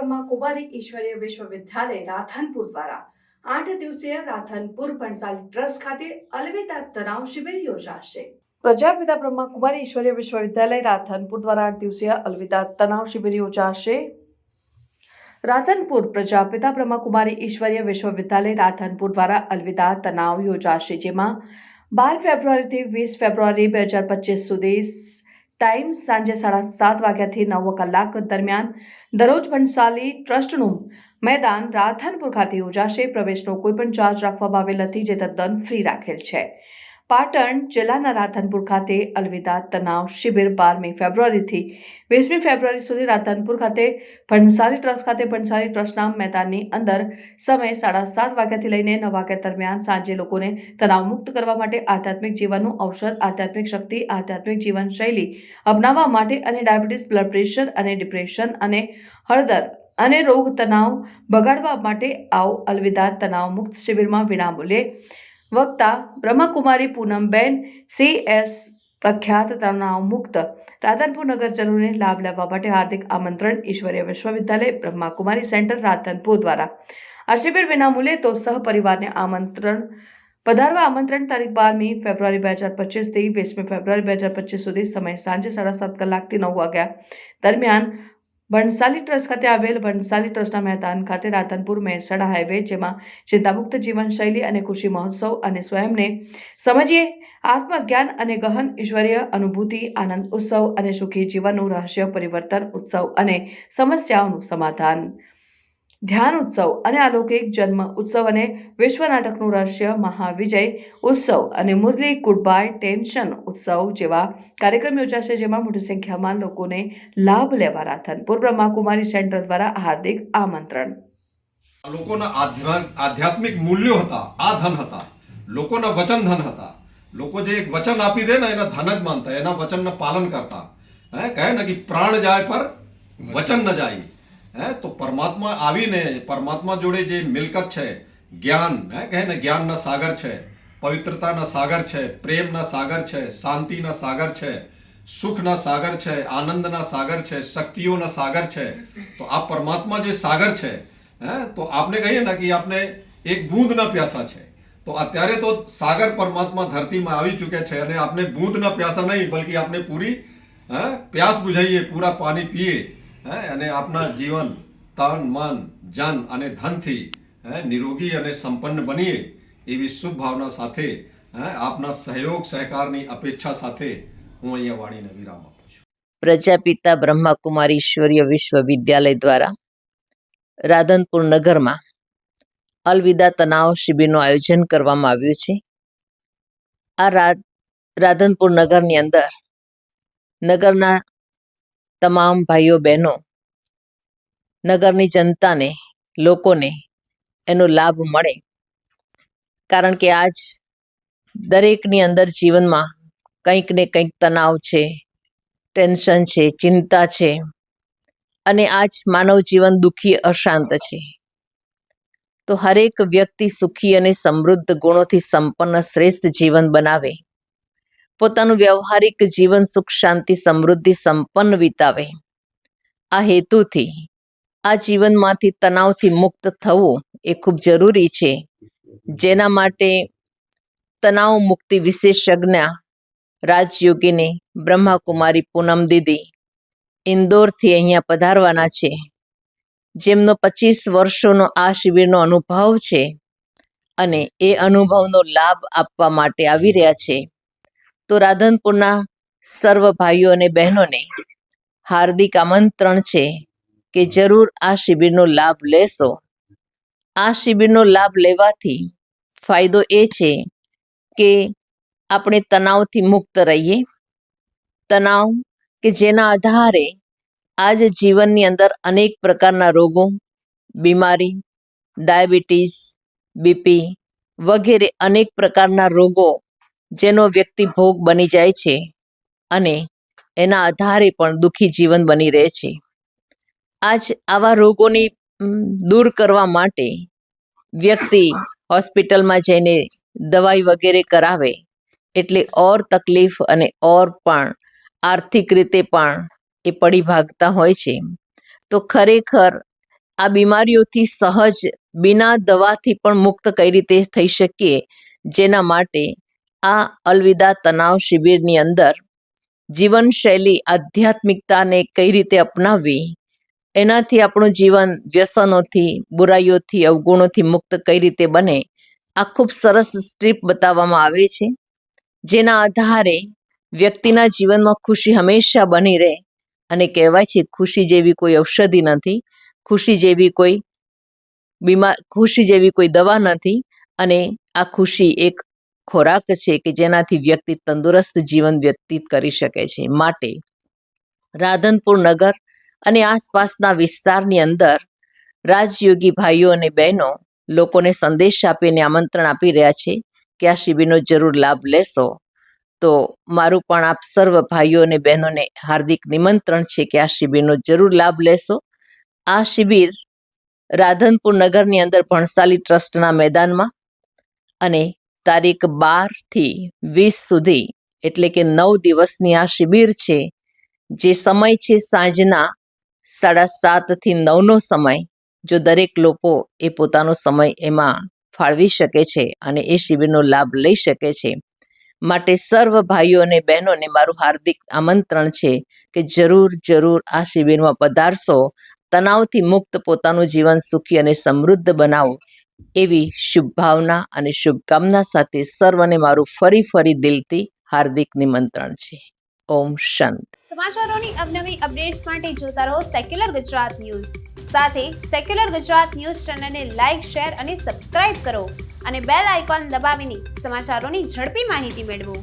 બ્રહ્માકુમારી ઈશ્વરીય વિશ્વવિદ્યાલય રાધનપુર દ્વારા 8 દિવસીય રાધનપુર ભણસાલી ટ્રસ્ટ ખાતે અલવિદા તણાવ શિબિર યોજાશે। પ્રજાપિતા બ્રહ્માકુમારી ઈશ્વરીય વિશ્વવિદ્યાલય રાધનપુર દ્વારા 8 દિવસીય અલવિદા તણાવ શિબિર યોજાશે। રાધનપુર પ્રજાપિતા બ્રહ્માકુમારી ઈશ્વરીય વિશ્વવિદ્યાલય રાધનપુર દ્વારા અલવિદા તણાવ યોજાશે, જેમાં 12 ફેબ્રુઆરીથી 20 ફેબ્રુઆરી 2025 સુધી ટાઈમ સાંજે 7:30 વાગ્યાથી 9 કલાક દરમિયાન દરરોજ ભણસાલી ટ્રસ્ટનું મેદાન રાધનપુર ખાતે યોજાશે। પ્રવેશનો કોઈ પણ ચાર્જ રાખવામાં આવેલ નથી, જે તદ્દન ફ્રી રાખેલ છે। પાટણ જિલ્લાના રાધનપુર ખાતે અલવિદા તણાવ શિબિર 12મી ફેબ્રુઆરીથી 20મી ફેબ્રુઆરી સુધી રાધનપુર ખાતે ભણસાલી ટ્રસ્ટ ખાતે ભણસાલી ટ્રસ્ટના મેદાનની અંદર સમય 7:30 વાગ્યાથી લઈને 9 વાગ્યા દરમિયાન સાંજે લોકોને તણાવ મુક્ત કરવા માટે આધ્યાત્મિક જીવનનું ઔષધ, આધ્યાત્મિક શક્તિ, આધ્યાત્મિક જીવનશૈલી અપનાવવા માટે અને ડાયાબિટીસ, બ્લડ પ્રેશર અને ડિપ્રેશન અને હળદર અને રોગ તણાવ બગાડવા માટે આવો અલવિદા તણાવ મુક્ત શિબિરમાં વિનામૂલ્યે વક્તા બ્રહ્માકુમારી પૂનમબેન CS પ્રખ્યાત તણાવ મુક્ત રાધનપુર નગરજનોને લાભ લેવા માટે હાર્દિક આમંત્રણ। ઈશ્વરીય વિશ્વવિદ્યાલય બ્રહ્માકુમારી સેન્ટર રાધનપુર દ્વારા આ શિબિર વિનામૂલ્યે તો સહપરિવારને પધારવા આમંત્રણ। તારીખ 12મી ફેબ્રુઆરી 2025 થી 20મી ફેબ્રુઆરી 2025 સુધી સમય સાંજે 7:30 કલાકથી 9 વાગ્યા દરમિયાન ભણસાલી ટ્રસ્ટ ખાતે આવેલ ભણસાલી ટ્રસ્ટના મેદાન ખાતે રાધનપુર મહેસાણા હાઈવે, જેમાં ચિંતામુક્ત જીવનશૈલી અને ખુશી મહોત્સવ અને સ્વયંને સમજીએ આત્મજ્ઞાન અને ગહન ઈશ્વરીય અનુભૂતિ, આનંદ ઉત્સવ અને સુખી જીવનનું રહસ્ય, પરિવર્તન ઉત્સવ અને સમસ્યાઓનું સમાધાન, ધ્યાન ઉત્સવ અને અલૌકિક જન્મ ઉત્સવ અને વિશ્વ નાટકનું રહસ્ય, મહાવિજય ઉત્સવ અને મુરલી ગુડબાય ટેન્શન ઉત્સવ જેવા કાર્યક્રમ યોજાશે, જેમાં મોટી સંખ્યામાં લોકોને લાભ લેવા રાધનપુર બ્રહ્માકુમારી સેન્ટર દ્વારા હાર્દિક આમંત્રણ। લોકોના આધ્યાત્મિક મૂલ્યો હતા, આ ધન હતા, લોકોના વચન ધન હતા। લોકો જે એક વચન આપી દે ને એના ધન જ માનતા, એના વચનનું પાલન કરતા। કહે ને કે પ્રાણ જાય પર વચન ન જાય। તો પરમાત્મા આવીને પરમાત્મા જોડે જે મિલકત છે, જ્ઞાન, કહે ને જ્ઞાનના સાગર છે, પવિત્રતાના સાગર છે, પ્રેમના સાગર છે, શાંતિના સાગર છે, સુખના સાગર છે, આનંદના સાગર છે, શક્તિઓના સાગર છે। તો આ પરમાત્મા જે સાગર છે, તો આપણે કહીએ ને કે આપણે એક બૂંદના પ્યાસા છે, તો અત્યારે તો સાગર પરમાત્મા ધરતીમાં આવી ચૂક્યા છે અને આપણે બૂંદના પ્યાસા નહીં, બલ્કि આપણે પૂરી પ્યાસ બુઝાઈએ, પૂરા પાણી પીએ અને આપણા જીવન તન, મન, જન અને ધનથી નિરોગી અને સંપન્ન બનીએ, એવી શુભ ભાવના સાથે આપના સહયોગ સહકારની અપેક્ષા સાથે હું અહીંયા વાણીને વિરામ આપું છું। પ્રજાપિતા બ્રહ્માકુમારી ઈશ્વરીય વિશ્વવિદ્યાલય દ્વારા રાધનપુર નગરમાં અલવિદા તણાવ શિબિરનું આયોજન કરવામાં આવ્યું છે। આ રાધનપુર નગરની અંદર નગરના તમામ ભાઈઓ બહેનો, નગરની જનતાને, લોકોને એનો લાભ મળે, કારણ કે આજ દરેકની અંદર જીવનમાં કંઈક ને કંઈક તણાવ છે, ટેન્શન છે, ચિંતા છે અને આજ માનવ જીવન દુઃખી, અશાંત છે। તો હરેક વ્યક્તિ સુખી અને સમૃદ્ધ ગુણોથી સંપન્ન શ્રેષ્ઠ જીવન બનાવે, પોતાનું વ્યવહારિક જીવન સુખ, શાંતિ, સમૃદ્ધિ સંપન્ન વિતાવે। આ હેતુથી આ જીવનમાંથી તણાવથી મુક્ત થવું એ ખૂબ જરૂરી છે, જેના માટે તણાવ મુક્તિ વિશેષજ્ઞ રાજયોગીની બ્રહ્માકુમારી પૂનમ દીદી ઇન્દોરથી અહીંયા પધારવાના છે, જેમનો 25 વર્ષોનો આ શિબિરનો અનુભવ છે અને એ અનુભવનો લાભ આપવા માટે આવી રહ્યા છે। તો રાધનપુરના સર્વ ભાઈઓ અને બહેનોને હાર્દિક આમંત્રણ છે કે જરૂર આ શિબિરનો લાભ લેશો। આ શિબિરનો લાભ લેવાથી ફાયદો એ છે કે આપણે તણાવથી મુક્ત રહીએ। તણાવ કે જેના આધારે આજ જીવનની અંદર અનેક પ્રકારના રોગો, બીમારી, ડાયાબિટીસ, બીપી વગેરે અનેક પ્રકારના રોગો જેનો વ્યક્તિ ભોગ બની જાય છે અને એના આધારે પણ દુઃખી જીવન બની રહે છે। આજ આવા રોગોની દૂર કરવા માટે વ્યક્તિ હોસ્પિટલમાં જઈને દવાઈ વગેરે કરાવે, એટલે ઓર તકલીફ અને ઓર પણ આર્થિક રીતે પણ એ પડી ભાગતા હોય છે। તો ખરેખર આ બીમારીઓથી સહજ બિના દવાથી પણ મુક્ત કઈ રીતે થઈ શકીએ, જેના માટે આ અલવિદા તણાવ શિબિરની અંદર જીવનશૈલી આધ્યાત્મિકતાને કઈ રીતે અપનાવવી, એનાથી આપણું જીવન વ્યસનોથી, બુરાઈઓથી, અવગુણોથી મુક્ત કઈ રીતે બને, આ ખૂબ સરસ સ્ટ્રીપ બતાવવામાં આવે છે, જેના આધારે વ્યક્તિના જીવનમાં ખુશી હંમેશા બની રહે. અને કહેવાય છે ખુશી જેવી કોઈ ઔષધિ નથી, ખુશી જેવી કોઈ દવા નથી, અને આ ખુશી એક ખોરાક છે કે જેનાથી વ્યક્તિ તંદુરસ્ત જીવન વ્યતીત કરી શકે છે. માટે રાધનપુર નગર અને આસપાસના વિસ્તારની અંદર રાજયોગી ભાઈઓ અને બહેનો લોકોને સંદેશ આપીને આમંત્રણ આપી રહ્યા છે કે આ શિબિરનો જરૂર લાભ લેશો. તો મારું પણ આપ સર્વ ભાઈઓ અને બહેનોને હાર્દિક નિમંત્રણ છે કે આ શિબિરનો જરૂર લાભ લેશો. આ શિબિર રાધનપુર નગરની અંદર ભણસાલી ટ્રસ્ટના મેદાનમાં અને તારીખ 12 થી 20 સુધી એટલે કે 9 દિવસની આ શિબિર છે. જે સમય છે સાંજના 7:30 થી 9નો સમય. જો દરેક લોકો એ પોતાનો સમય એમાં ફાળવી શકે છે અને એ શિબિરનો લાભ લઈ શકે છે. માટે સર્વ ભાઈઓ અને બહેનોને મારું હાર્દિક આમંત્રણ છે કે જરૂર આ શિબિરમાં પધારશો. તણાવથી મુક્ત પોતાનું જીવન સુખી અને સમૃદ્ધ બનાવો, એવી શુભ ભાવના અને શુભકામના સાથે સર્વને મારું ફરી દિલથી હાર્દિક નિમંત્રણ છે. ઓમ શાંતિ. સમાચારોની અવનવી અપડેટ્સ માટે જોતા રહો સેક્યુલર ગુજરાત ન્યૂઝ. સાથે સેક્યુલર ગુજરાત ન્યૂઝ ચેનલને લાઇક, શેર અને સબસ્ક્રાઇબ કરો અને બેલ આઇકોન દબાવીને સમાચારોની ઝડપી માહિતી મેળવો.